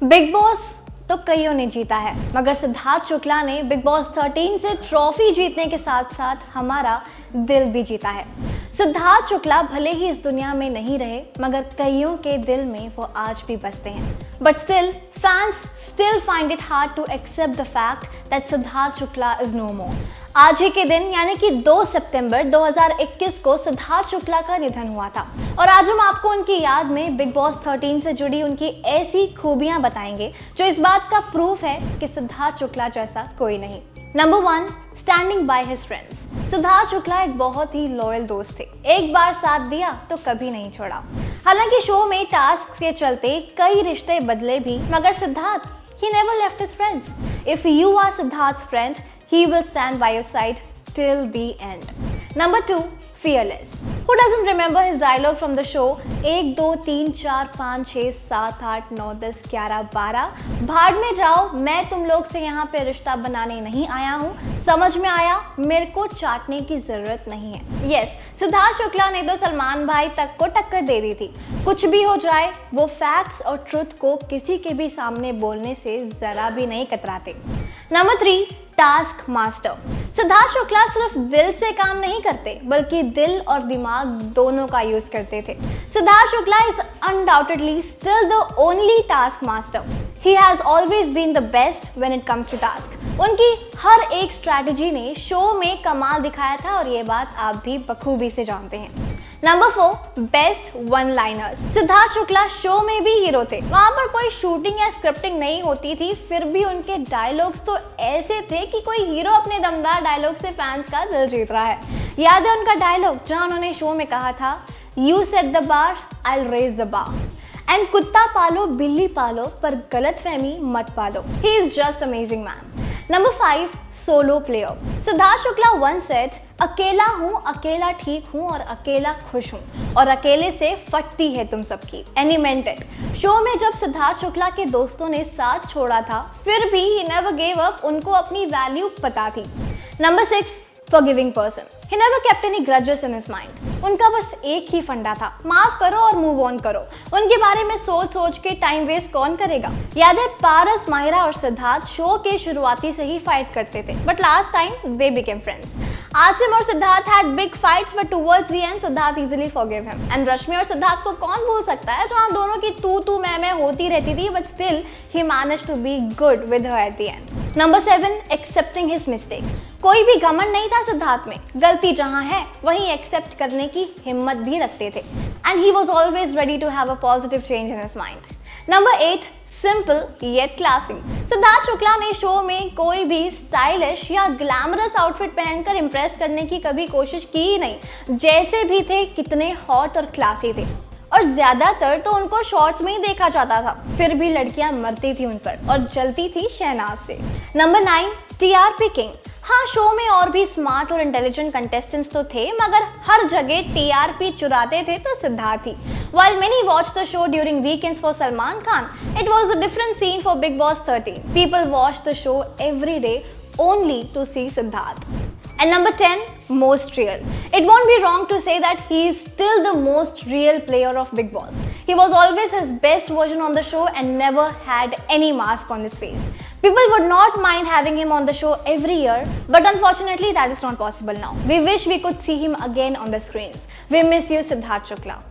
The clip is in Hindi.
बिग बॉस तो कईयों ने जीता है, मगर सिद्धार्थ शुक्ला ने बिग बॉस 13 से ट्रॉफी जीतने के साथ साथ हमारा दिल भी जीता है। सिद्धार्थ शुक्ला भले ही इस दुनिया में नहीं रहे, मगर कईयों के दिल में वो आज भी बसते हैं। But still fans still find it hard to accept the fact that Siddharth Shukla is no more। आज ही के दिन यानी कि 2 सितंबर 2021 को सिद्धार्थ शुक्ला का निधन हुआ था और आज हम आपको उनकी याद में बिग बॉस 13 से जुड़ी उनकी ऐसी खूबियां बताएंगे जो इस बात का प्रूफ है कि सिद्धार्थ शुक्ला जैसा कोई नहीं। Number 1, standing by his friends. Siddharth Shukla एक बहुत ही लॉयल दोस्त थे, एक बार साथ दिया तो कभी नहीं छोड़ा। हालांकि शो में टास्क के चलते कई रिश्ते बदले भी, मगर Siddharth he never left his friends। If you are Siddharth's friend, he will stand by your side till the end। Number 2, fearless। Who doesn't remember his dialogue from the show? 1 2 3 4 5 6 7 8 9 10 11 12 भाड़ में जाओ, मैं तुम लोग से यहाँ पे रिश्ता बनाने नहीं आया हूँ, समझ में आया, मेरे को चाटने की जरूरत नहीं है। यस, सिद्धार्थ शुक्ला ने तो सलमान भाई तक को टक्कर दे दी थी। कुछ भी हो जाए, वो फैक्ट्स और ट्रुथ को किसी के भी सामने बोलने से जरा भी नहीं कतराते। Number 3, task master. Siddharth Shukla सिर्फ दिल से काम नहीं करते, बल्कि दिल और दिमाग दोनों का यूज करते थे। Siddharth Shukla is undoubtedly still the only task master. He has always been the best when it comes to task. उनकी हर एक स्ट्रैटेजी ने शो में कमाल दिखाया था और ये बात आप भी बखूबी से जानते हैं। Number 4, best one liners. Siddharth Shukla show में भी हीरो थे। वहां पर कोई शूटिंग या स्क्रिप्टिंग नहीं होती थी, फिर भी उनके डायलॉग्स तो ऐसे थे कि कोई हीरो अपने दमदार डायलॉग से फैंस का दिल जीत रहा है। याद है उनका डायलॉग जहां उन्होंने शो में कहा था, you set the bar, I will raise the bar. And कुत्ता पालो बिल्ली पालो, पर गलतफहमी मत पालो। He is just amazing man. Number 5, solo player. Siddharth Shukla once said, अकेला हूँ, अकेला ठीक हूँ और अकेला खुश हूँ, और अकेले से फटती है तुम सबकी। And he meant it। Show में जब सिद्धार्थ शुक्ला के दोस्तों ने साथ छोड़ा था, फिर भी he never gave up। उनको अपनी वैल्यू पता थी। Number 6, forgiving person। He never kept any grudges in his mind। उनका बस एक ही फंडा था, माफ करो और मूव ऑन करो। उनके बारे में सोच सोच के टाइम वेस्ट कौन करेगा। याद है पारस, माहिरा और सिद्धार्थ शो के शुरुआती से ही फाइट करते थे, but last time they became friends. Asim और Siddharth had big fights, but towards the end Siddharth easily forgive him. And Rashmi और सिद्धार्थ को कौन भूल सकता है, जहां दोनों की तू मैं होती रहती थी, but still he managed to be good with her at the end. Number 7, excepting his mistakes. कोई भी घमंड नहीं था सिद्धार्थ में, गलती जहां है वहीं एक्सेप्ट करने की हिम्मत भी रखते थे। And he was always ready to have a positive change in his mind. Number 8, simple yet classy. Siddharth Shukla ने शो में कोई भी स्टाइलिश या ग्लैमरस आउटफिट पहनकर इंप्रेस करने की कभी कोशिश की ही नहीं। जैसे भी थे, कितने हॉट और क्लासी थे, और ज्यादातर तो उनको शॉर्ट्स में ही देखा जाता था, फिर भी लड़कियां मरती थी उन पर और जलती थी शहनाज से। Number 9, TRP king. हाँ, शो में और भी स्मार्ट और इंटेलिजेंट कंटेस्टेंट्स तो थे, मगर हर जगह टीआरपी चुराते थे तो सिद्धार्थ ही। While many watched the show during weekends for Salman Khan, it was a different scene for Big Boss 13। People watched the show every day only to see Siddharth। And number 10, most real। It won't be wrong to say that he is still the most real player of Big Boss। He was always his best version on the show and never had any mask on his face। People would not mind having him on the show every year, but unfortunately that is not possible now। We wish we could see him again on the screens। We miss you, Siddharth Shukla।